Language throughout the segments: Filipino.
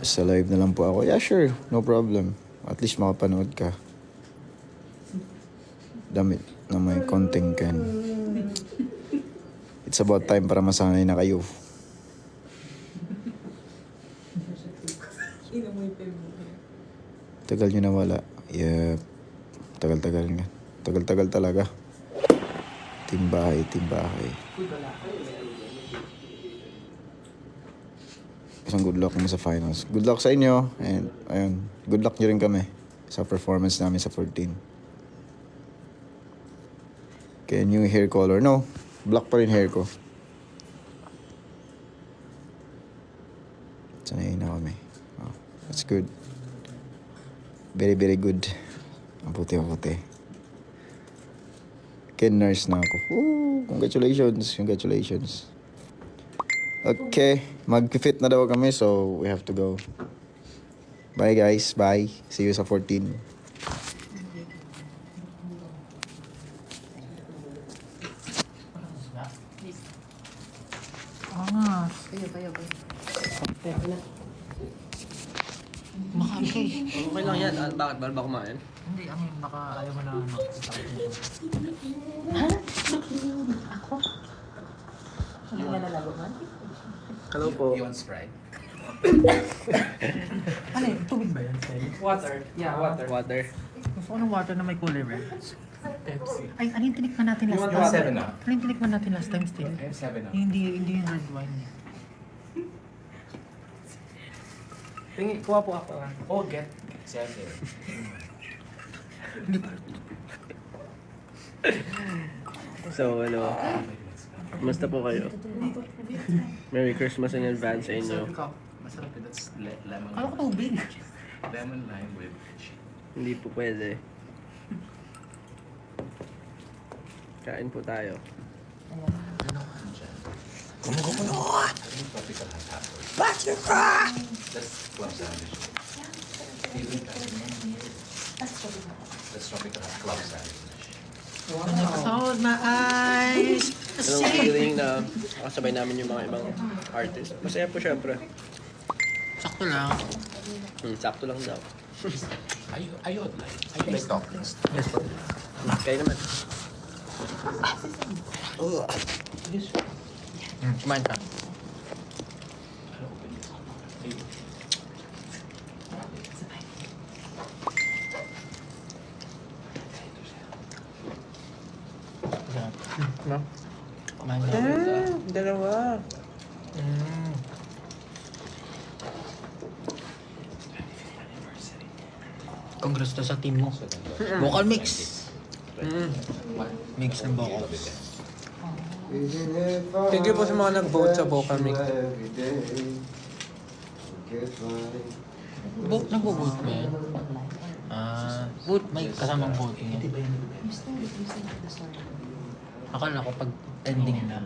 Sa live na lang po ako. Yeah, sure. No problem. At least makapanood ka. Damit na may konting can. It's about time para masanay na kayo. Tagal nyo nawala. Yeah. Tagal-tagal nga. Tagal-tagal talaga. Timbahay, timbahay. Isang good luck mo sa finals. Good luck sa inyo. And ayun, good luck nyo rin kami sa performance namin sa 14. Kaya new hair color. No, black pa rin hair ko. Sanay na kami. Oh, that's good. Very, very good. Ang puti-puti. Kaya nurse na ako. Woo! Congratulations. Congratulations. Okay. Mag-fit na daw kami, so we have to go. Bye guys. Bye. See you sa 14. Makakay. Okay lang yan. Bakit? Bala ba kumain? Hindi, baka ayaw mo na makasakit nito. Ako? Hindi na nalalo man? Hello po. You want Sprite? Ano yun? Tubig ba yan? Water. Yeah, water. Water. Gusto ko ng water na may kulay red. Pepsi. Ay, ano yung tinikman natin last You time? want 7 up? Ano yung tinikman natin last time still? Okay, 7 up. Hindi yung red wine niya. Tingi, kuha po ako. Oh, get 7. Hindi pa. So, ano, kumusta po kayo? Merry Christmas in advance sa inyo. Masarap yun. That's lemon. Kala ko tubig. Lemon lime with cheese. Hindi po pwede. Kain po tayo. Tropical hot pepper. That's club sandwich. That's tropical hot club sandwich. Sold my eyes. Anong feeling na kasabay namin yung mga ibang artist? Masaya po syempre. Sakto lang. Sakto lang daw. I would like toppings. Yes po. Kayo naman. Kumain ka. No? Kumain ka. Dalawa. Congrats to sa team mo. Vocal mix. Mix ng vocals. Thank you po sa mga nag-vote sa vocal mix. Nag-vote ba yan? Vote, may kasamang voting yan. Akala ko pag ending na,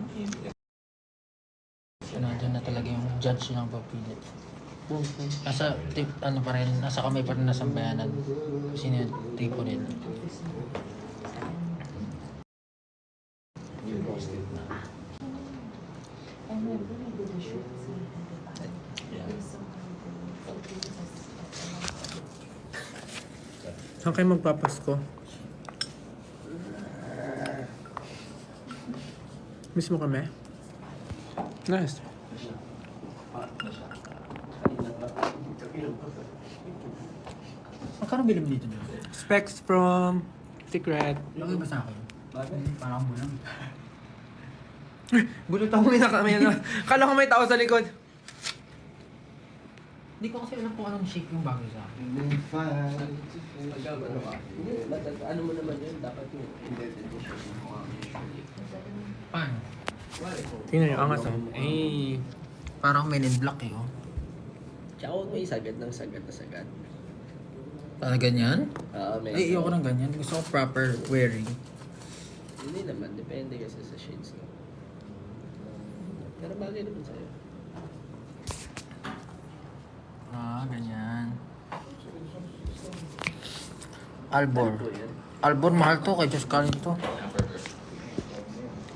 nandiyan na talaga yung judge ng papilit. Nasa, ano pa rin, nasa kamay pa rin na sambayanan. Sino yung tipo nila. Saan kayo magpapasko? Miss mo kami? Nice. Magkano bilhin mo dito? Specs from Secret. Lagay ba sa akin? Parang mo lang. Gulat ako may Kala ko may tao sa likod. Hindi ko kasi alam kung anong shape yung bagay sa akin. Ano ka? Ano mo naman yun? Dapat yung Paano? Tingnan nyo, angas oh. Eh. Parang men in black eh, oh. Tsaka huwag may sagad ng sagad na sagad. Para ganyan? May Ay, ayoko ng ganyan. Gusto ko proper wearing. Hindi naman. Depende kasi sa shades no? Pero bagay naman sa'yo. Ganyan. Albor. Ano po yan? Albor, mahal to. Kay Diyos Karin to.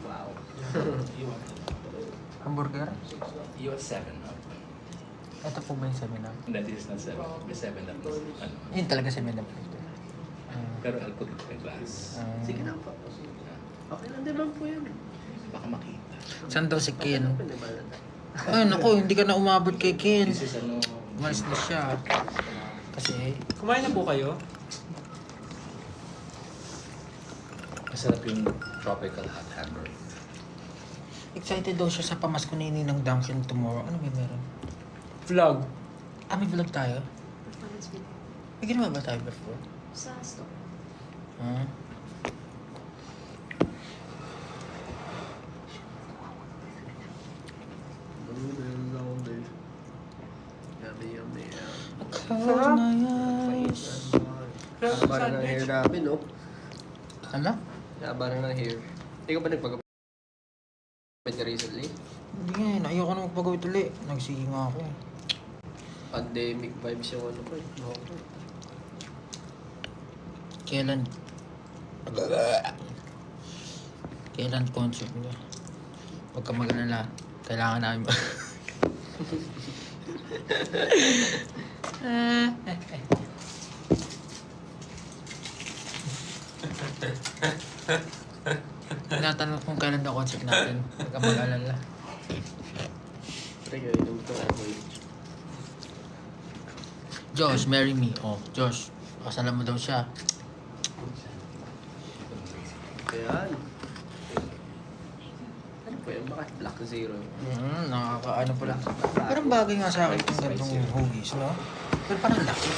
Wow. Hamburger? You have 7 up. Ito po ba yung 7-Up? That is not 7. May 7 up is ano. Yun talaga 7-Up. Pero I'll put it in a glass. Sige na po. Okay lang din lang po yan. Baka makita. Saan daw si Ken? Pwede ba na? Ay, naku, hindi ka na umabot kay Ken. This is ano. Umalis na siya. Kasi, Kumain na po kayo? Masarap yung tropical hot hamburger. excited daw siya sa pamasko ni Ninang Duncan tomorrow. Ano ba meron? Vlog. May vlog tayo? Performance video. May ginawa ba tayo before? Sa store. Huh? Yummy. Close my eyes. Haba na ng hair namin, no? Ano? Haba na ng hair. Hindi ka ba nagpagapit ka recently? Hindi nga, ayoko na magpagawit ulit. Nagsige nga ako eh. Pandemic vibes yung ano ko eh. Okay. Kailan? Kailan concert niya? Huwag ka mag-alala. Kailangan namin ba? Tinatanong kung kailan daw concert natin. Huwag ka mag-alala. Try ko yun. Ito ako eh. Josh, marry me. Oh, Josh. Kasalan mo daw siya. Ayan. Ano po yan? Bakit black zero? Nakakaano pala. Parang bagay nga sa akin itong gantong hugis, no? Pero parang laki.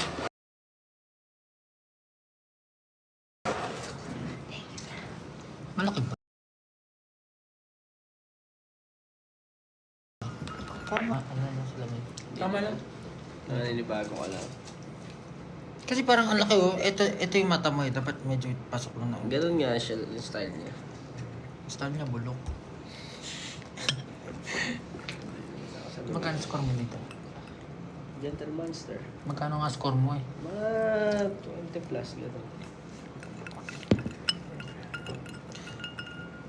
Malaki ba? Tama. Ano na sila may? Tama lang. Naninibago ka lang. Kasi parang ang laki oh. Ito yung mata mo eh. Dapat medyo pasok lang na. Ganun nga siya yung style niya. Style niya bulok. Magkano score mo dito? Gentle Monster. Magkano nga score mo eh? Mga 20 plus gano'n.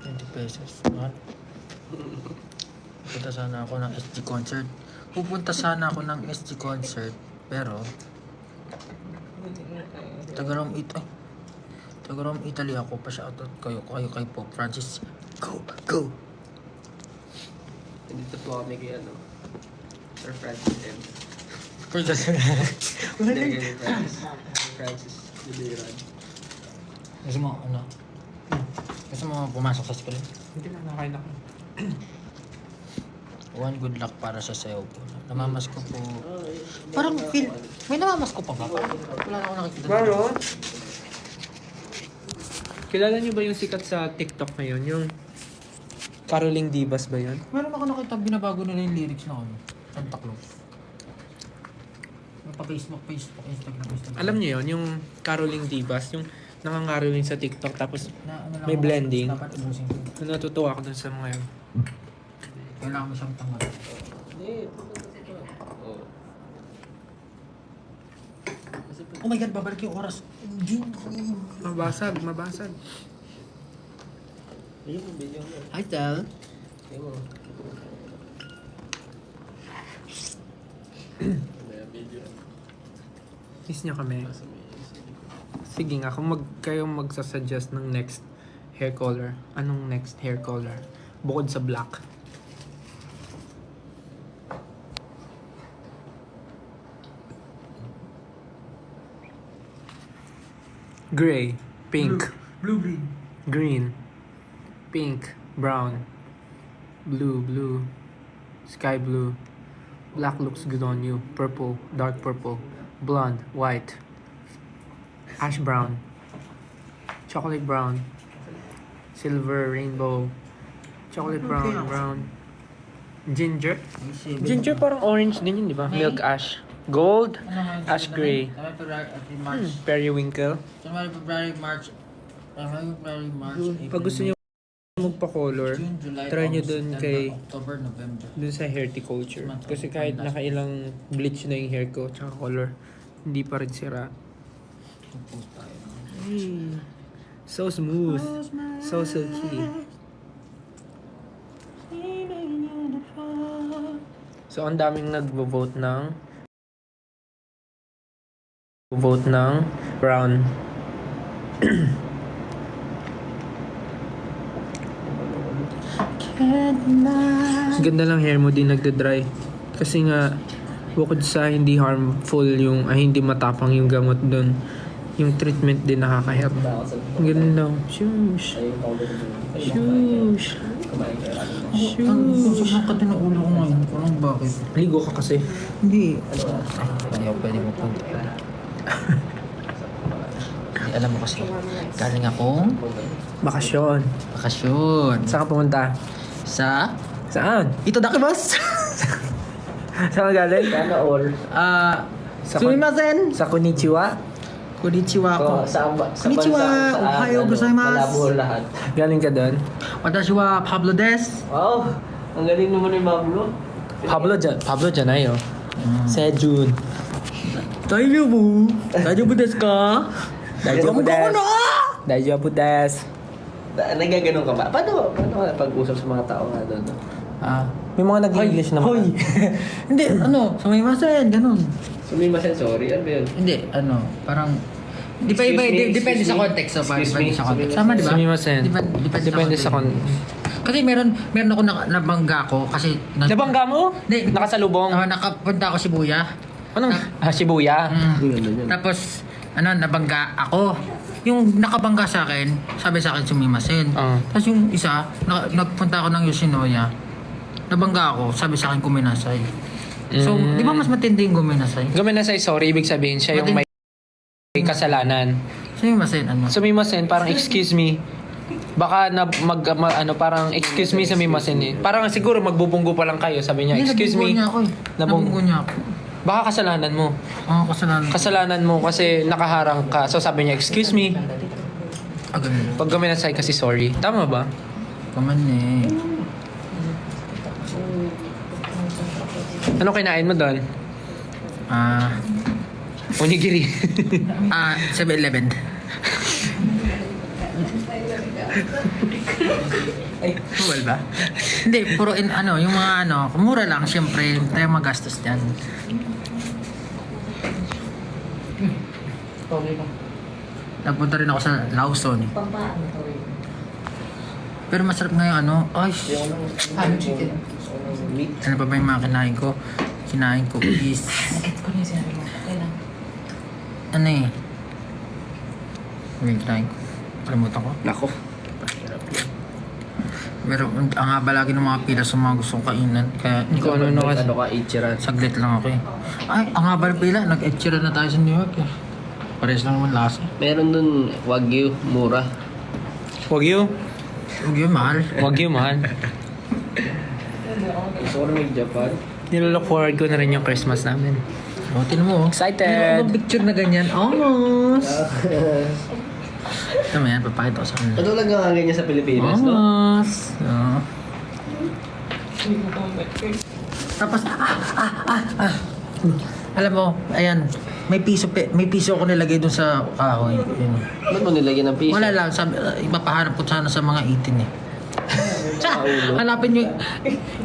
20 pesos. What? Pupunta sana ako ng SG concert. Pero Taga-Rome, Italy ako. Pa-shoutout kayo kay Pope Francis. Go! Go! Nandito po kami kay ano. Sir Francis M. Wala. Hindi kay Francis Juliran. Gusto mo, ano? Gusto mo pumasok sa school? Hindi na, nakain ako. One good luck para sa sayo po. Namamas ko po. Parang feel, may namamas ko pa ba? Wala na ako nakikita. Meron? Kilala niyo ba yung sikat sa TikTok ngayon? Yung Caroling Divas ba yun? Meron ako nakita, binabago nila yung lyrics na ano. Santa Claus. Pa-Facebook, Instagram. Alam niyo yun? Yung Caroling Divas, yung nangangaroling sa TikTok tapos Na, ano lang may ako, blending. Dapat ubusin ko. natutuwa ako dun sa mga yun. Kailangan mo siyang tanggap. Hindi. Oh. Oh my God, babalik yung oras. Mabasag. Ayun yung video mo. Hi, Tel. Ayun mo. May video. Miss niyo kami. Sige nga, kung kayo magsasuggest ng next hair color, anong next hair color? Bukod sa black. Gray, pink, Blue. green, pink, brown, blue, sky blue. Black looks good on you. Purple, dark purple, blonde, white, ash brown, chocolate brown, silver, rainbow, chocolate brown, ginger. Ginger parang orange din yun, di ba? Milk ash. Gold, ash gray. Periwinkle. January, February, March, April, Pag gusto niyo magpa-color, June, July, try nyo August, dun September, kay October, November. dun sa horticulture. Kasi kahit nakailang bleach na yung hair ko tsaka color, hindi pa rin sira. Post tayo. Hey, so smooth. So silky. So, ang daming nagvo-vote ng brown. Ganda lang hair mo, di nagda-dry. Kasi nga, bukod sa hindi harmful yung, hindi matapang yung gamot doon, yung treatment din nakaka-help. Ganun lang. Shush. Shush. Sobrang kati ng ulo ko ngayon. Parang bakit? Ligo ka kasi. Hindi. Hindi ako pwede mapunta. Alam mo kasi, galing akong Bakasyon. bakasyon. Saan ka pumunta? Sa Saan? Itodaki Boss! Saan ka galing? Sa Sumimasen! Sa Konnichiwa? Konnichiwa ko. Konnichiwa! Konnichiwa! Ohayo gozaimasu! Malabo lahat. Galing ka doon? Watashi wa Pablo des. Wow! Ang galing naman ni Pablo. Pablo Janay, oh. Sejun. Daijoubu! Daijoubu desu ka? Daijoubu desu. Daijoubu desu. Nagaganon ka ba? Paano ka pag-usap sa mga tao nga doon? May mga nag-English naman. Hoy! Hindi, sumimasen, ganun. Sumimasen, sorry. Ano ba yun? Hindi, parang... Depende sa context. So, depende sa context. Tama, di ba? Sumimasen. Depende sa context. Kasi meron ako nabangga ko kasi... Nabangga mo? Hindi. Nakasalubong? Nakapunta ako Shibuya. Anong? Shibuya. Tapos, nabangga ako. Yung nakabangga sa akin, sabi sa akin sumimasen. Tapos yung isa, nagpunta ako ng Yoshinoya. Nabangga ako, sabi sa akin kuminasay. So, di ba mas matindi yung kuminasay? Guminasay, sorry. Ibig sabihin siya yung may kasalanan. Sumimasen, Sumimasen, parang excuse me. Baka parang excuse me sumimasen eh. Parang siguro magbubunggo pa lang kayo. Sabi niya, excuse me. Nabunggo niya ako. Baka kasalanan mo. Oo, kasalanan. Kasalanan mo kasi nakaharang ka. So sabi niya, excuse me. Ganun. Pag guminasay kasi sorry. Tama ba? Kaman eh. Ano kinain mo doon? Onigiri. 7-Eleven. Well ba? Hindi, puro yung mga mura lang, syempre, tayo magastos dyan. Nagpunta rin ako sa Lawson. Pero masarap nga yung ay, ano pa ba yung mga kinain ko? Kinain ko is, yung kinain ko? Kalimutan ko. Nako. Pero ang haba lagi ng mga pila sa mga gustong kainan. Kaya hindi ko Ano ka, Ichiran? saglit lang ako eh. Ay, ang haba ng pila. Nag-etchira na tayo sa New York eh. Pares lang naman lasa. Meron dun Wagyu, mura. Wagyu. Huwag yun, mahal. Wagyu, mahal. Gusto ko rin Japan. Nilook forward ko na rin yung Christmas namin. O, tinan mo. Excited. Meron akong picture na ganyan. Almost. Tama yan, papakita ko sa kanila. Ano lang nga ganyan sa Pilipinas, no? Almost. Tapos, alam mo, ayan, may piso ako nilagay dun sa kahoy. Yun. Ba't mo nilagyan ng piso? Wala lang, sabi, ipapaharap ko sana sa mga 18 eh.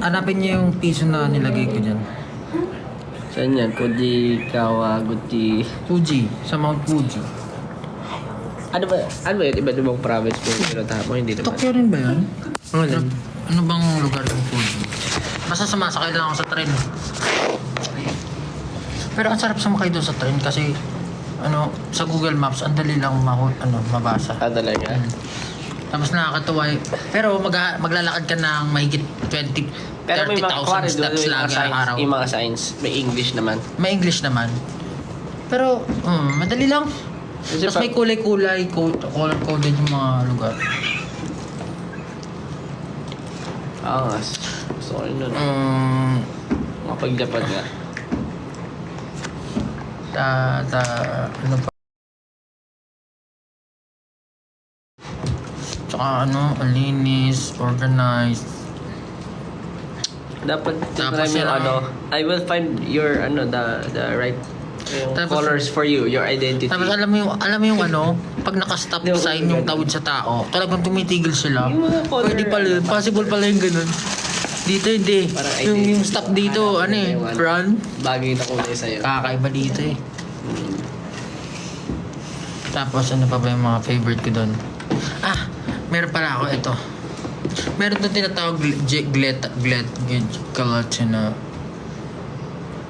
Hanapin niyo yung piso na nilagay ko dyan. Saan yan? Koji, Kawaguchi. Fuji, sa Mount Fuji. Ano ba yun? Iba't ibang province po yung pinuntahan mo? Hindi naman. Tokyo rin ba yun? Ano? Ano bang lugar yung Fuji? Basta sumasakay lang ako sa tren. Pero ang sarap sumakay doon sa tren kasi sa Google Maps, ang dali lang mabasa. Talaga? Tapos nakakatuwa pero maglalakad ka ng mahigit 20, Pero may 30,000 steps lagi araw. Yung mga signs, may English naman. May English naman. Pero, madali lang. Kasi Tapos may kulay-kulay, color-coded yung mga lugar. Gusto ko rin nun. Mapag-Japan nga. Ano pa? Tsaka ang linis, organized. Dapat Tapos yung yun, I will find your the right Tapos- colors for you, your identity. Tapos alam mo yung pag naka-stop Di ba, sign yung tawid sa tao, talagang tumitigil sila. Yung mga color, Pwede pala, possible pala yung ganun. Dito hindi. Parang Yung stock dito, ano eh, run. Bagay na kulay sa'yo. Kakaiba dito eh. Tapos ano pa ba yung mga favorite ko doon? Ah, meron pala ako ito. Meron doon tinatawag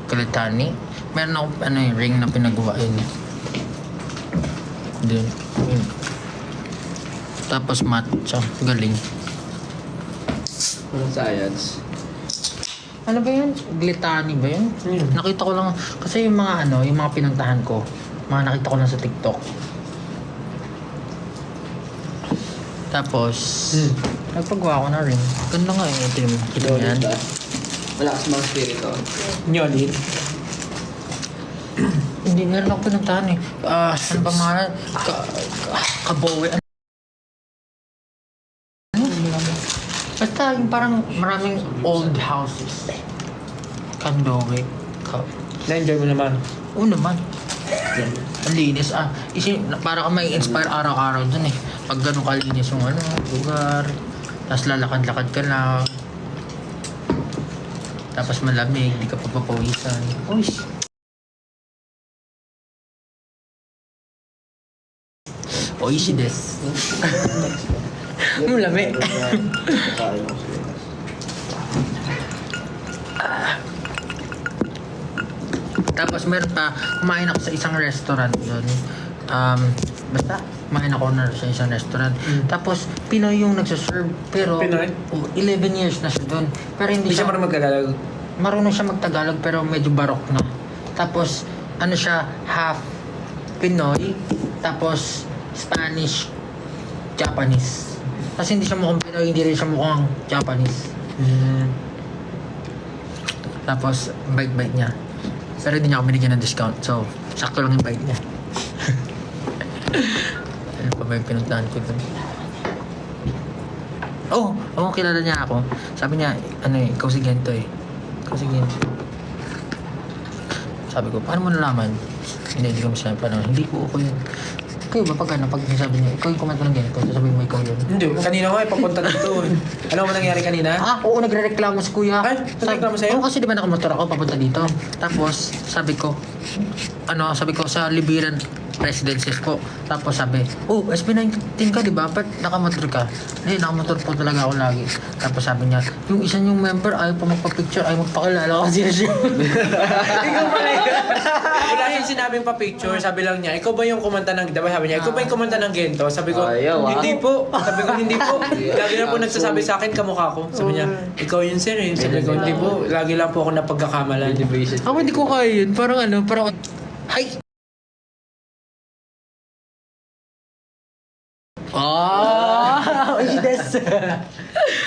Galatani. Meron ako ano yung ring na pinagawa yun. Din. Yun. Tapos matcha, galing. Anong science? Ano ba yun? Glitani ba yun? Nakita ko lang, kasi yung mga ano, yung mga pinuntahan ko, mga nakita ko lang sa TikTok. Tapos, nagpagawa ko na rin. Ganda nga eh, ito yung kita mo yan. Malakas mga spirito. Nyolin. Hindi, meron ako pinuntahan eh. Ano ba mga, Kabowe, ano? Basta yung parang maraming old houses. Kandowe. Na-enjoy mo naman. Oo naman. Ang linis. Para ka may inspire araw-araw dun eh. Pag ganun kalinis yung ano, lugar. Tapos lalakad-lakad ka lang. Tapos malamig, di ka papapawisan. Uy! Oishi desu. Malamig. Tapos meron pa, kumain ako sa isang restaurant yun. Basta, kumain ako na sa isang restaurant. Tapos, Pinoy yung nagsaserve. Pero, Pinoy? 11 years na siya doon. Pero hindi Hindi siya marunong magtagalog. marunong siya magtagalog pero medyo barok na. Tapos, ano siya, half Pinoy, tapos Spanish, Japanese. Kasi hindi siya mukhang Pinoy, hindi rin siya mukhang Japanese. Tapos, bait-bait niya. Pero hindi niya ako binigyan ng discount. So, sakto lang yung bait niya. Ano pa ba yung pinuntahan ko dun? Oo, kilala niya ako. Sabi niya, ano eh, ikaw si Gento eh. Ikaw si Gento. Sabi ko, paano mo nalaman? Hindi ko masabi pa naman. Hindi ko ako yun. Kayo ba pag sabi niya, ikaw yung kumanta ng Gento, sasabihin mo ikaw yun. Hindi, kanina nga papunta dito. Alam mo ba nangyari kanina? Oo, nagre-reklamo si kuya. Ay, nagreklamo sa'yo? Oo, kasi di ba nakamotor ako papunta dito. Tapos, sabi ko, sa Libiran Residences po. Tapos sabi, SB19 ka, di ba? Ba't nakamotor ka? Hindi, nakamotor po talaga ako lagi. Tapos sabi niya, yung isa niyong member, ayaw pa magpa-picture, ayaw magpakilala kasi siya. Ikaw pala yun. Wala siyang sinabing pa-picture. Sabi lang niya, ikaw ba yung kumanta ng, diba sabi niya, ikaw ba yung kumanta ng Gento? Sabi ko, Ayaw, hindi po. Sabi ko, hindi po. Lagi na po nagsasabi sa akin, kamukha ko. Sabi niya, ikaw yun sir eh. Sabi ko, hindi po. Lagi lang po ako napagkakamalan. Ako hindi ko kaya yun. Parang hi! Des.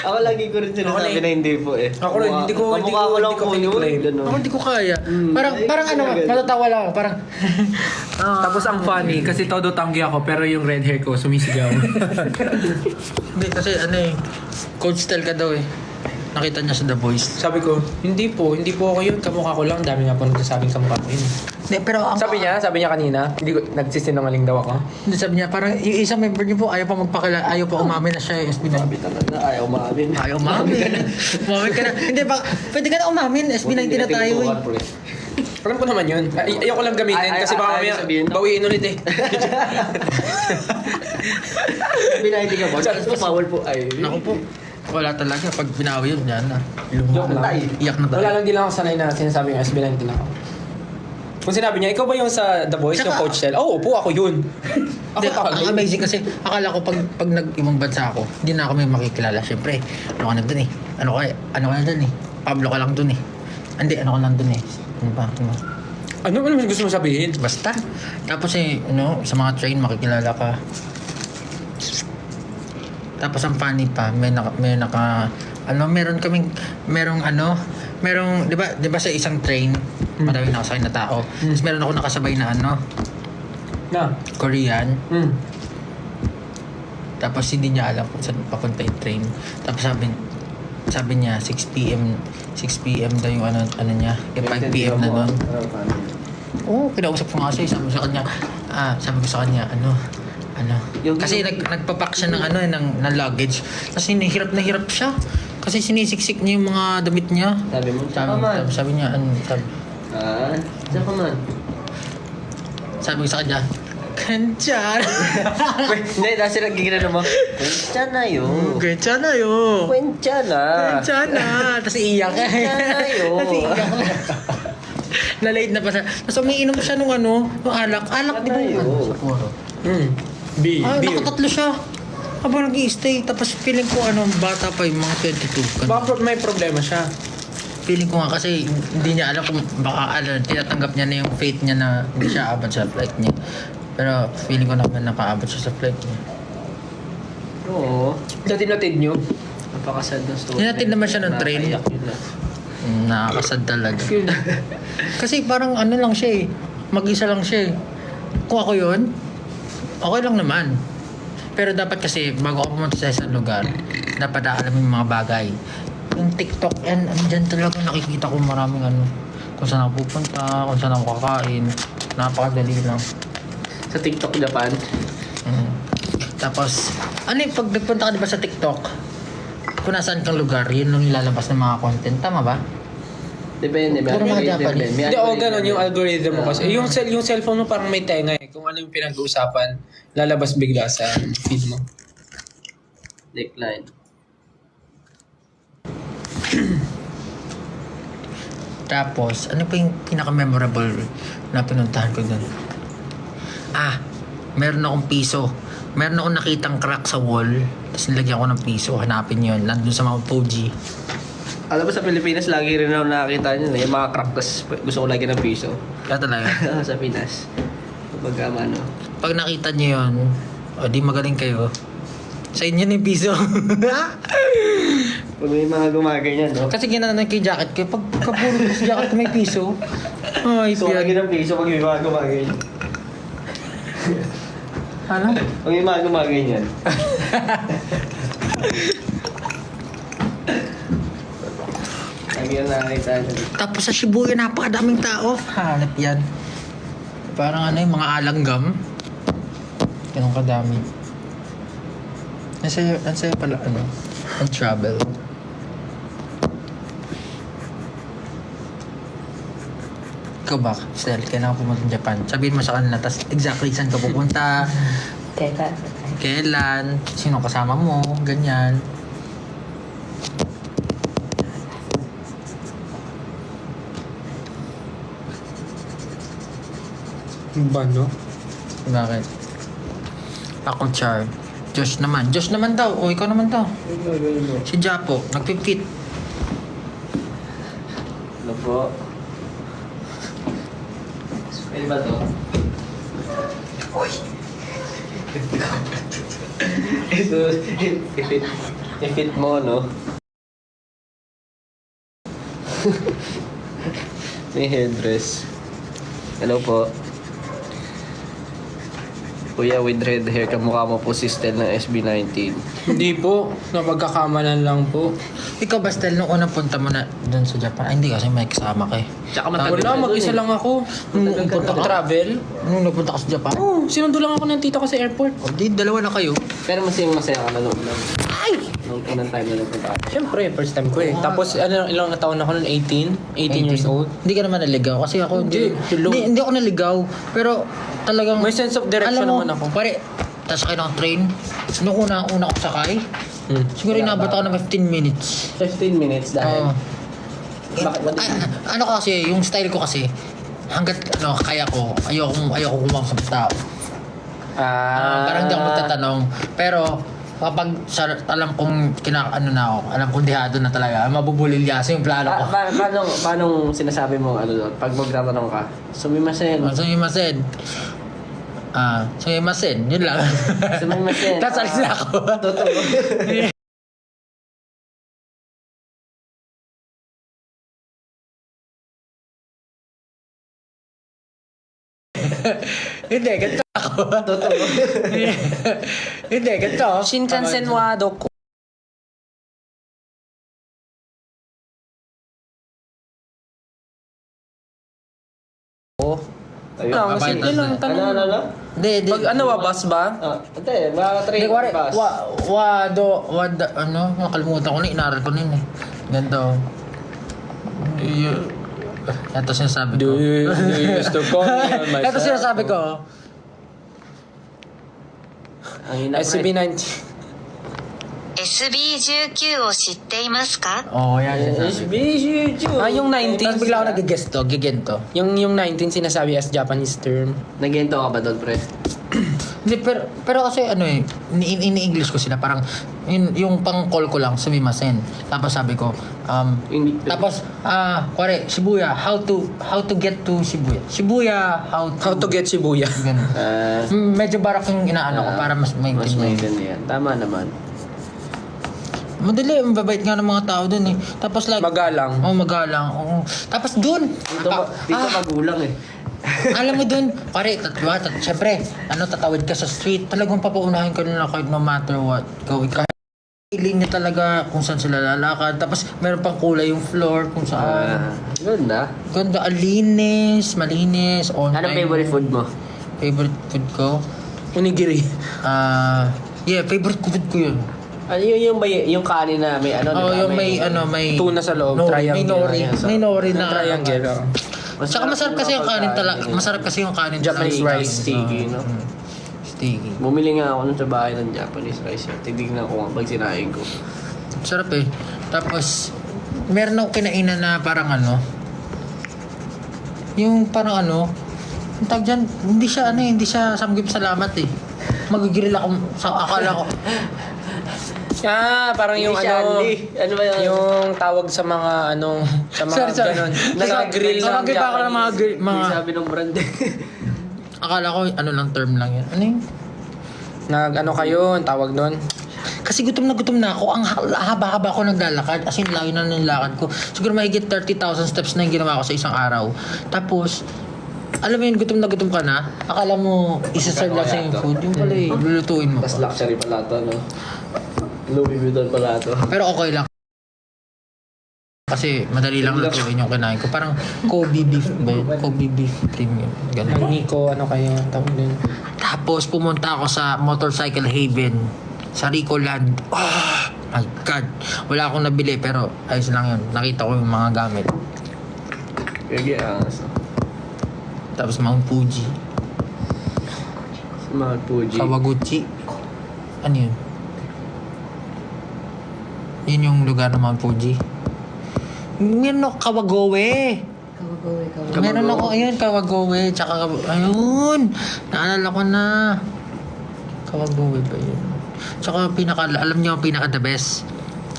Ako lagi ko rin sinasabi na hindi po eh. Ako rin, hindi ko lang po yun. Ganun. Ako hindi ko kaya. Parang matatawa lang ako. Parang, Tapos ang funny, kasi todo tanggi ako, pero yung red hair ko sumisigaw. hindi kasi coach style ka daw eh. Nakita niya sa The Voice. Sabi ko, hindi po ako yun. Kamukha ko lang. Dami nga po nagsasabing kamukha ko yun. Hindi, pero Sabi niya kanina, hindi ko, nagsisinungaling daw ako. Hindi, sabi niya, parang yung isang member niyo po, ayaw pa umamin na siya yung SB19. Sabi talaga, ayaw maamin. Ayaw umamin. Umamin ka na. Hindi, pwede ka na umamin. SB19 na tayo eh. Alam ko naman yun. Ayoko lang gamitin kasi baka mamaya bawiin ulit eh. Binahindi ka ba? Sabi ko, bawal po. Ay, Naku po. Wala talaga. Pag binawi yun, yan na. Joke lang. Iyak na tayo. Wala lang, di lang ako sanay na sinasabi yung SB19 ako. Kung sinabi niya, ikaw ba yung sa The Voice, yung coach Tel? Oo, po ako yun. Ako Hindi, talaga. ang amazing kasi akala ko pag nag-ibang bansa ako, hindi na ako may makikilala. Siyempre, ano ka na dun eh. Ano ka na dun eh. Pablo ka lang dun eh. Hindi, ano ka lang dun eh. Ano ba? Ano gusto mo sabihin? Basta. Tapos sa mga train makikilala ka. Tapos ang funny pa, meron, di ba sa isang train, madaming nakasakay na tao. Tapos meron ako nakasabay na Na? Korean. Hmm. Tapos hindi niya alam kung saan papunta yung train. Tapos sabi niya 6 PM daw yung ano niya. 5 PM na nun. Oo, kinausap ko nga siya. Sabi ko sa kanya, kasi nagpapak siya ng luggage. Kasi hirap na hirap siya. Kasi sinisiksik niya yung mga damit niya. Sabi mo, tsaka man. Sabi niya, ano, Tsaka man. sabi ko sa kanya, Kanchan! Hindi, dahil sila gigila mo. Kwentya na yun. Kanchan na yun! Kwentya na. Kanchan na! Tapos iiyak ka. Kwentya na yun. Tapos iiyak ka. Nalate na pa siya. Tapos umiinom siya nung ano, nung alak. Alak, di ba Ano yun? yun? Sa puro. Beer. Nakatatlo siya. Habang nag-i-stay. Tapos feeling ko ano, bata pa yung mga 22. Baka may problema siya. Feeling ko nga kasi hindi niya alam kung baka tinatanggap niya na yung fate niya na hindi siya abot sa flight niya. Pero feeling ko naman nakaabot siya sa flight niya. Oo. Natin nyo. Napakasad ng story. Hinatid naman siya ng train. Nakakaiyak yun na. Nakakasad talaga. Kasi parang ano lang siya eh. Mag-isa lang siya eh. Kung ako yun, okay lang naman. Pero dapat kasi bago ako pumunta sa isang lugar, dapat aalamin yung mga bagay. Yung TikTok and dyan talaga nakikita ko maraming ano. Kung saan ako pupunta, kung saan ako kakain. Napakadali lang. Sa TikTok Japan. Tapos, ano yung pag nagpunta ka diba sa TikTok, kung nasaan kang lugar, yun yung ilalabas ng mga content. Tama ba? Depende. May Puro mga algorithm Japanese. din. May Hindi, algorithm ganun yung din. algorithm mo kasi. Yung cellphone mo parang may tenga eh. Kung ano yung pinag-uusapan, lalabas bigla sa feed mo. Decline. Tapos, ano pa yung pinaka-memorable na pinuntahan ko dun? Meron akong piso. Meron akong nakitang crack sa wall. Tapos nilagyan ko ng piso. Hanapin yun. Nandun sa Mount Fuji. Alam mo sa Pilipinas, lagi rin ako nakakita nyo na yung mga crack, tas gusto ko lagyan ng piso. Kaya talaga. Sa Pinas. Kapag ano. Pag nakita nyo yun, o di magaling kayo. Sa inyo na yung piso. Pag may mga gumaganyan, no? Kasi ginanay kay jacket ko. Pag kapuro ko sa jacket ko may piso. Ay, So, piyan. lagyan ng piso pag may mga gumaganyan. Ano? Pag may mga gumaganyan. Lagi na nakakita nyo. Tapos sa Shibuya, napakadaming tao. Hanap yan. Parang ano yung mga alanggam. Ganun kadami. Nasaya pala ano, ang travel. Ikaw ba, Stel, kailangan pumunta ng Japan. Sabihin mo sa kanila, tas exactly saan ka pupunta, Teka. kailan, sino kasama mo, ganyan. Ba, no? Bakit? Ako, Char. Josh naman daw. O, ikaw naman daw. Si Japo, nagpipit. Ano po? Pwede ba to? Ito, i-fit mo, no? May headdress. Hello po. Kuya, with red hair, kamukha mo po si Stel ng SB19. Hindi po. Napagkakamalan lang po. Ikaw ba, Stel, nung unang punta mo na doon sa Japan? Ay, hindi kasi may kasama ka eh. Tsaka matagal Wala, na dun mag-isa eh. lang ako. Nung punta ka? Travel. Nung nagpunta ka sa Japan? Oh, sinundo lang ako ng tita ko sa airport. O, di, dalawa na kayo. Pero masaya ka na nung unang time na nagpunta ka. Siyempre, first time ko eh. Tapos, ilang taon ako nun? 18 years old. Hindi ka naman naligaw kasi ako Hindi. hindi ako naligaw. Pero talagang May sense of direction alam mo, naman ako. Pare, tasakay ng train. Nung una ko sakay, siguro inabot ako ng 15 minutes. 15 minutes dahil. Oo. Bakit? What Ay, ano kasi, yung style ko kasi, hanggat ano, kaya ko, ayoko kumausap sa tao. Parang hindi ako magtatanong. Pero, kapag alam kong alam kong dihado na talaga, mabubulilyaso yung plano ko. Paano sinasabi mo ano doon? Pag magtatanong ka, sumimasen. Sumimasen. Sumimasen. Yun lang. Sumimasen. Tapos alis na ako. Totoo. Hindi, ganito ako. Totoo. Hindi, ganito. Shinkansen wa doko. Ayun. Lang, kasi Kapag- lang, tanong. Ano? Hindi. Pag ano bus ba? Ate, mga train Hindi, kuwari, bus. nakalimutan ko na, inaral ko na yun eh. Ganito. Ito sinasabi ko. you used to call me on my Ito sinasabi ko. Ang ina, pre. SCB-19. SB19 を知っていますか Oo, yan sinasabi ko. Ah, yung 19. Tapos bigla ako nag-guess to, gigento. Yung 19 sinasabi as Japanese term. Nagento ka ba doon, pre? Hindi, pero kasi ano eh, ini-English ko sila, parang yung pang-call ko lang, sumimasen. Tapos sabi ko, tapos, kuwari, Shibuya, how to get to Shibuya. Shibuya, How to get Shibuya. Ganun. Medyo barak yung inaano ko para mas Mas maintindihan. maintindihan. Tama naman. Madali, mababait nga ng mga tao dun eh. Tapos like, Magalang. magalang. Oo. Tapos dun, Dito magulang eh. alam mo dun, pare, syempre, tatawid ka sa street, talagang papaunahin ka nila kahit no matter what. Ikaw. Feeling niya talaga kung saan sila lalakad. Tapos meron pang kulay yung floor kung saan. Yun na. Ganda, alinis, malinis, on Anong time. favorite food mo? Favorite food ko? Onigiri. Favorite food ko yun. Ano yung kanin na may ano, Oh, diba? yung may Tuna sa loob. nori, Triangle. may nori. May nori na. Triangle. oh. Tsaka masarap kasi yung kanin talaga. Masarap kasi yung kanin Japanese talaga. rice. Sticky, no? Sticky. Bumili nga ako nun sa bahay ng Japanese rice. Titignan ko nga pag sinain ko. Sarap eh. Tapos, meron ako kinainan na parang yung parang ang tawag dyan, hindi siya samgip salamat eh. Mag-grill ako, akala ko. Parang yung Hindi siya ano, Andy. Ano ba yun? yung tawag sa mga sa mga Sorry. ganun. Nag-grill lang Samgip ako ng mga grill, Hindi sabi ng brand eh. akala ko lang term lang yan. Ano yun? Kayo, ang tawag doon. Kasi gutom na ako. Ang haba-haba ko naglalakad. As in, layo na ng lakad ko. Siguro mahigit 30,000 steps na yung ginawa ko sa isang araw. Tapos, alam mo yun, gutom ka na. Akala mo, isa-serve lang sa yung food. Yung pala eh, lulutuin mo Mas pa. luxury pala to, no? Louis Vuitton pala to. Pero okay lang. Kasi madali lang lutuin yung kinain ko. Parang Kobe beef ba yun? Kobe beef premium. Ganun. Nico, ano kayo ang tawag doon? Tapos pumunta ako sa Motorcycle Haven sa Rico Land. Oh my God. Wala akong nabili pero ayos lang yun. Nakita ko yung mga gamit. Kaya angas. Tapos Mount Fuji. Sa mga Fuji. Kawaguchi. Ano yun? Yun yung lugar ng Mount Fuji. Meron ako Kawagoe. Meron ako, ayun, Kawagoe. Tsaka, ayun. Naalala ko na. Kawagoe ba yun? Tsaka alam niyo ang pinaka the best.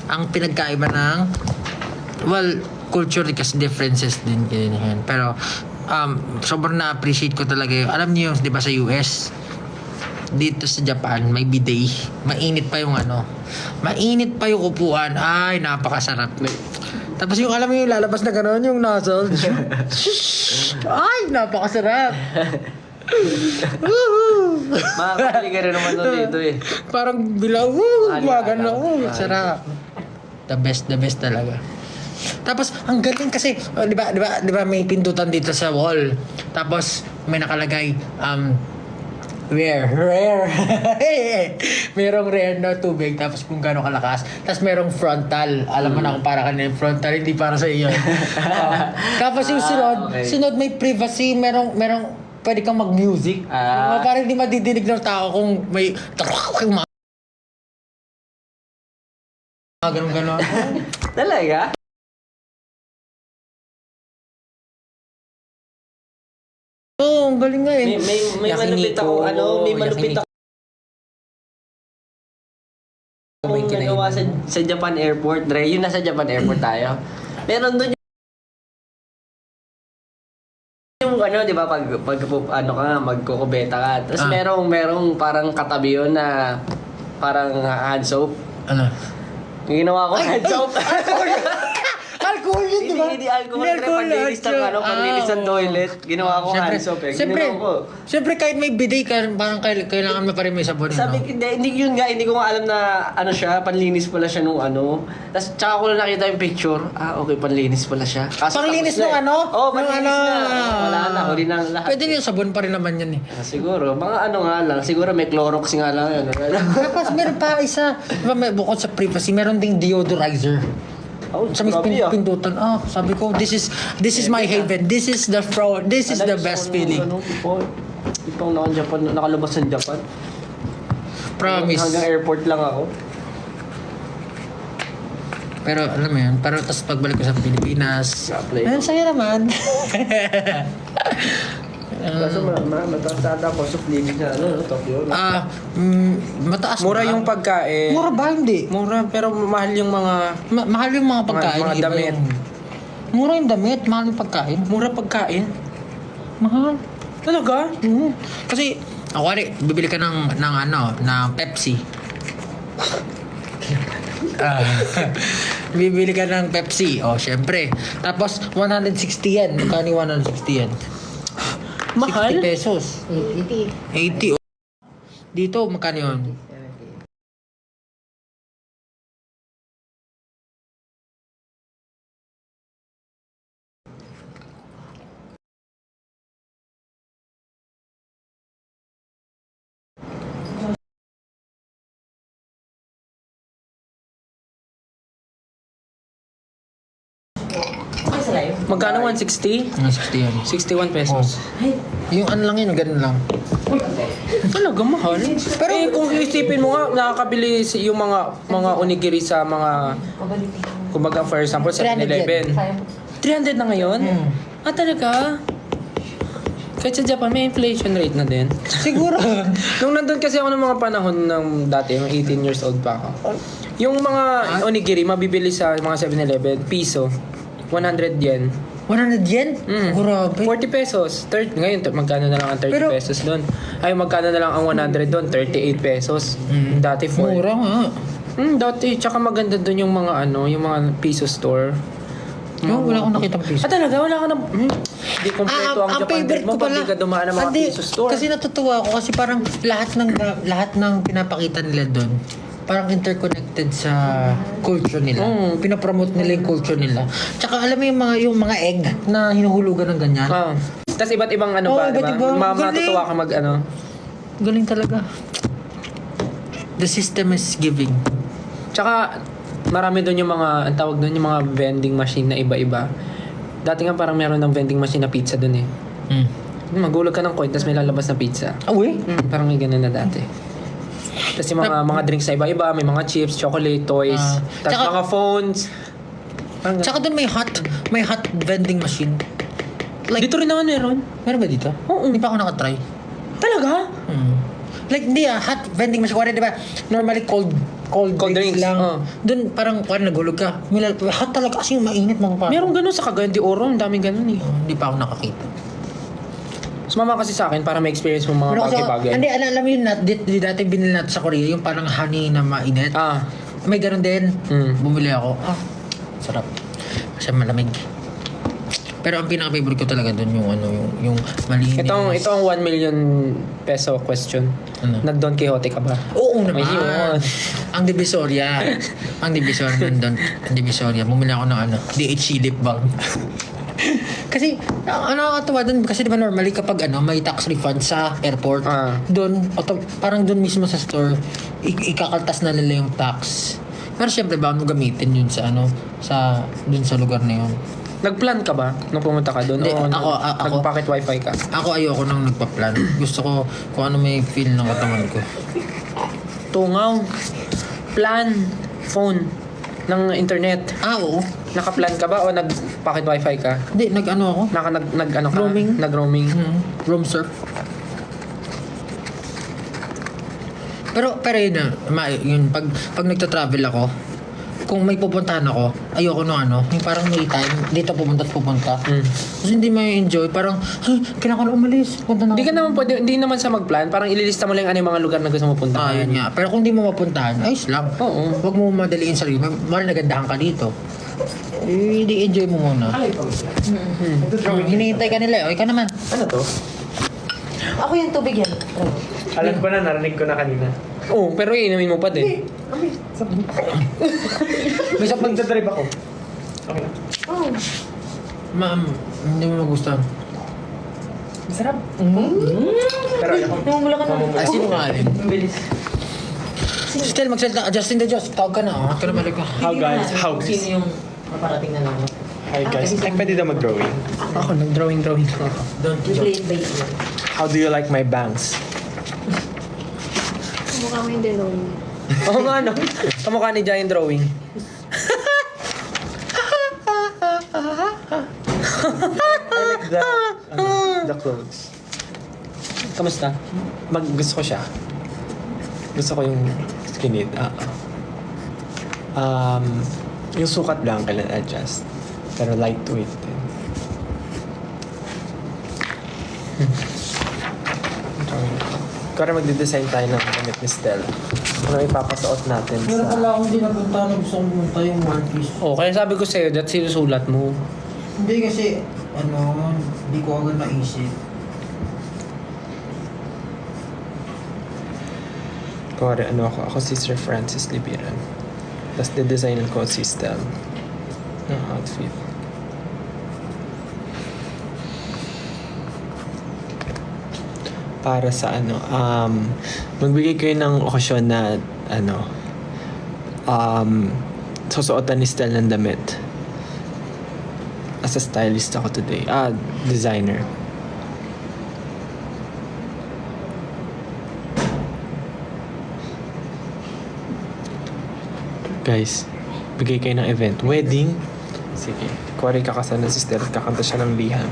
Ang pinagkaiba ng, culture kasi differences din ganyan. Pero, sobrang na-appreciate ko talaga yun. Alam niyo, di ba sa US, dito sa Japan, may bidet. Mainit pa yung mainit pa yung upuan. Ay, napakasarap. Tapos yung alam mo yung lalabas na gano'n, yung nozzle. Ay, napakasarap. Makakabili ka rin naman doon dito eh. Parang bilaw, gumagano. Sarap. The best talaga. Tapos ang galing kasi, di ba may pindutan dito sa wall. Tapos may nakalagay rare. Merong rare na tubig tapos kung gaano kalakas. Tapos merong frontal. Alam mo na kung para kanina yung frontal, hindi para sa iyo. Tapos yung sunod may privacy, merong pwede kang mag-music. Parang hindi madidinig ng tao kung may mga ganun. Talaga? Oo, ang galing nga eh. May malupit ako, may malupit ako. Kung nagawa sa Japan Airport, Dre, yun nasa Japan Airport tayo. Meron doon yung di ba, pag magkukubeta ka. Tapos merong parang katabi yun na parang hand soap. Ano? Yung ginawa ko hand soap. Alcohol yun, di ba? Hindi alcohol, pre, panlinis ng panlinis ng toilet. Ginawa ko hand soap eh. Siyempre, Ginawa ko. siyempre kahit may bidet ka, parang kailangan mo pa rin may sabon. Sabi, hindi yun nga, hindi ko nga alam na ano siya, panlinis pala siya nung ano. Tapos tsaka ko lang nakita yung picture. Okay, panlinis pala siya. Kaso Panglinis tapos nung na eh. ano? Oo, panlinis Nung ano? na. Wala na, huli na ang lahat. Pwede yung sabon pa rin naman yan eh. Siguro, mga ano nga lang. Siguro may Clorox nga lang yun. Tapos meron pa isa, diba, bukod sa privacy, meron ding deodorizer. Oh, Sa mis grabe ah. pindutan, sabi ko, this is my haven. This is the best feeling. Hindi pa ako nakalabas ng Japan. Promise. Hanggang airport lang ako. Pero alam mo yun, pero tapos pagbalik ko sa Pilipinas, Apply. ayun, saya naman. Kaso mataas ata cost of living sa Tokyo. Mataas Mura ba? yung pagkain. Mura ba? Hindi. Mura, pero mahal yung mga... Mahal yung mga pagkain. mga iba damit. Mura yung damit, mahal yung pagkain. Mura pagkain? Mahal. Talaga? Kasi, bibili ka ng Pepsi. Bibili ka ng Pepsi. Syempre. Tapos, 160 yan. Magkano yung 160 yan? Mahal? 60 pesos. 80. Dito, magkano yun? Magkano 160? 160 yan. 61 pesos. Yung ano lang yun, ganun lang. Talaga mahal. Pero kung isipin mo nga, nakakabili yung mga onigiri sa mga, kumbaga for example, 7-Eleven. 300 na ngayon? Talaga? Kahit sa Japan, may inflation rate na din. Siguro. Nung nandun kasi ako ng mga panahon ng dati, yung 18 years old pa ako. Yung mga onigiri, mabibili sa mga 7-Eleven, piso. 100 yen. 100 yen? Grabe. 40 pesos. Ngayon, magkano na lang ang 30 Pero- pesos doon? Ay, magkano na lang ang 100 doon? 38 pesos. Dati 4. Mura nga. Dati, tsaka maganda doon yung mga yung mga piso store. Wala akong nakita piso. Talaga? Wala ka na... Hindi kompleto ang Japan favorite mo ko pag pala. di ka dumaan ng mga Hindi, piso store. Kasi natutuwa ako kasi parang lahat ng pinapakita nila doon parang interconnected sa culture nila. Pinapromote nila yung culture nila. Tsaka alam mo yung mga egg na hinuhulugan ng ganyan. Tapos iba't ibang ba, iba't diba? iba. Matutuwa ka Galing talaga. The system is giving. Tsaka, marami doon yung mga, ang tawag doon, yung mga vending machine na iba-iba. Dati nga parang meron ng vending machine na pizza doon eh. Magulog ka ng coin, tapos may lalabas na pizza. Uy? Parang may ganun na dati. Tapos yung mga drinks na iba-iba, may mga chips, chocolate, toys, tapos Tsaka- mga phones. Parang Tsaka doon may hot vending machine. Like, dito rin naman meron. meron ba dito? Oo. Hindi pa ako nakatry. Talaga? Like, hindi hot vending machine. Kuwari, di ba? Normally, cold drinks drinks, lang. Doon, parang, kuwari, nagulog ka. Hot talaga kasi mainit mo pa. Meron ganun sa Cagayan de Oro, ang daming ganun eh. Hindi pa ako nakakita. Sumama kasi sa akin para ma-experience mo mga bagay-bagay. Hindi, alam mo yun, di dati binili natin sa Korea, yung parang honey na mainit. May ganun din. Bumili ako. Sarap. Kasi malamig. Pero ang pinaka-favorite ko talaga doon yung malinis. Ito ang 1 million peso question. Ano? Nag-Don Quixote ka ba? Oo naman. Ayun. Ang Divisoria. Ang Divisoria nandun. Ang Divisoria. Bumili ako ng DHC lip balm. Kasi, ang nakakatawa doon, kasi di ba normally kapag may tax refund sa airport, doon, parang doon mismo sa store, ikakaltas na nila yung tax. Pero syempre, bago mo gamitin yun doon sa lugar na yun. Nag-plan ka ba nung pumunta ka doon? Hindi, O ako. nag-pocket wifi ka? Ako ayoko nang nagpa-plan. Gusto ko kung ano may feel ng katawan ko. Tungaw. Plan. Phone. Ng internet. Oo. Naka-plan ka ba o nag-pocket wifi ka? Hindi, ako. Nag-ano ka? Roaming. Nag-roaming. Room surf. Pero yun yun, pag nagta-travel ako, kung may pupuntahan ako, ayoko yung parang may time, dito pupunta. Kasi hindi may enjoy, parang, kailangan ko umalis, punta na ako. Hindi ka naman pwede, hindi naman sa mag-plan, parang ililista mo lang ano yung mga lugar na gusto mo puntahan. Yun nga. Pero kung di mo mapuntahan, ayos lang. Oo. Huwag mo madaliin sarili. Mahal nagandahan ka dito. Hindi enjoy mo muna. Hinihintay ka nila. O, ikaw naman. Ano to? Ako yung tubig yan. Alam ko na, narinig ko na kanina. Oo, pero iinumin mo pa din. May sa pag... Magdadrive ako. Okay lang. Oh. Ma'am, hindi mo magustuhan. Masarap. Pero ayoko. Namumula ka na. Ay, sino nga alin? Bilis. Still, magsalita. Justin the Just. Tawag ka na. Huwag ka na balik ka. How guys? How guys? Sino yung paparating na lang? Hi guys. Ay, pwede daw mag-drawing. Ako, nag-drawing ako. Don't We play joke. it by ear. How do you like my bangs? Mukha mo hindi long. Oo nga, no? Kamukha ni Giant Drawing. I like the clothes. Kamusta? Gusto ko siya. Gusto ko yung skinny. Yung sukat lang kailan adjust. Pero lightweight din. Kaya magde-design tayo ng damit ni Stella. Ano ipapasuot natin Meron sa... pala akong hindi napunta na gusto kong pumunta yung One Piece. Oh, kaya sabi ko sa'yo, that sinusulat mo. Hindi kasi, hindi ko agad naisip. Kaya ako si Sir Francis Libiran. Tapos de-designan ko si Stella ng outfit. Para sa magbigay kayo ng okasyon na susuotan ni Stella ng damit. As a stylist ako today. Designer. Guys, bigay kayo ng event. Wedding. Sige. Kuwari kakasal na si Stella at kakanta siya ng liham.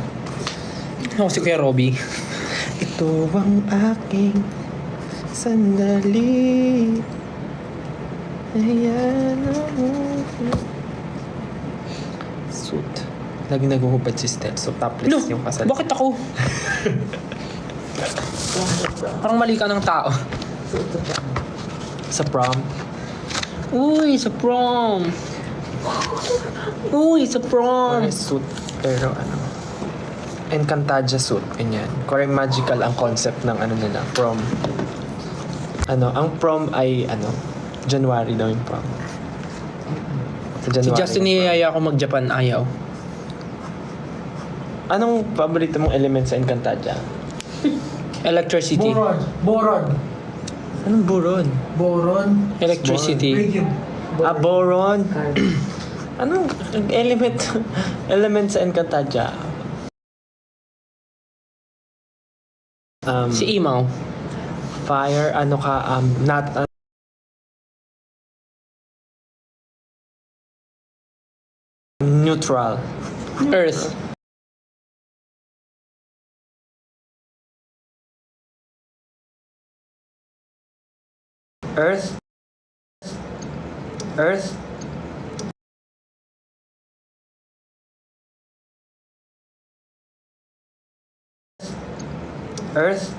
Ako si Kuya Robby. Ito ang aking sandali. Ayan ako. Suit. Lagi naguhubad si Stella. So topless yung kasal. Bakit ako? Parang mali ka ng tao. Sa prom. Uy, sa prom. Uy, sa prom. Suit. Pero Encantadia suit, ganyan. Kore magical ang concept ng nila, prom. Ang prom ay January daw yung prom. Sa January. Si Justin niyaya ako mag-Japan, ayaw. Anong paborito mong element sa Encantadia? Electricity. Boron. Anong boron? Boron. Electricity. Radium. Boron. Anong element sa Encantadia? Si Imaw. Fire, not... neutral. Earth. Earth. Earth. Earth.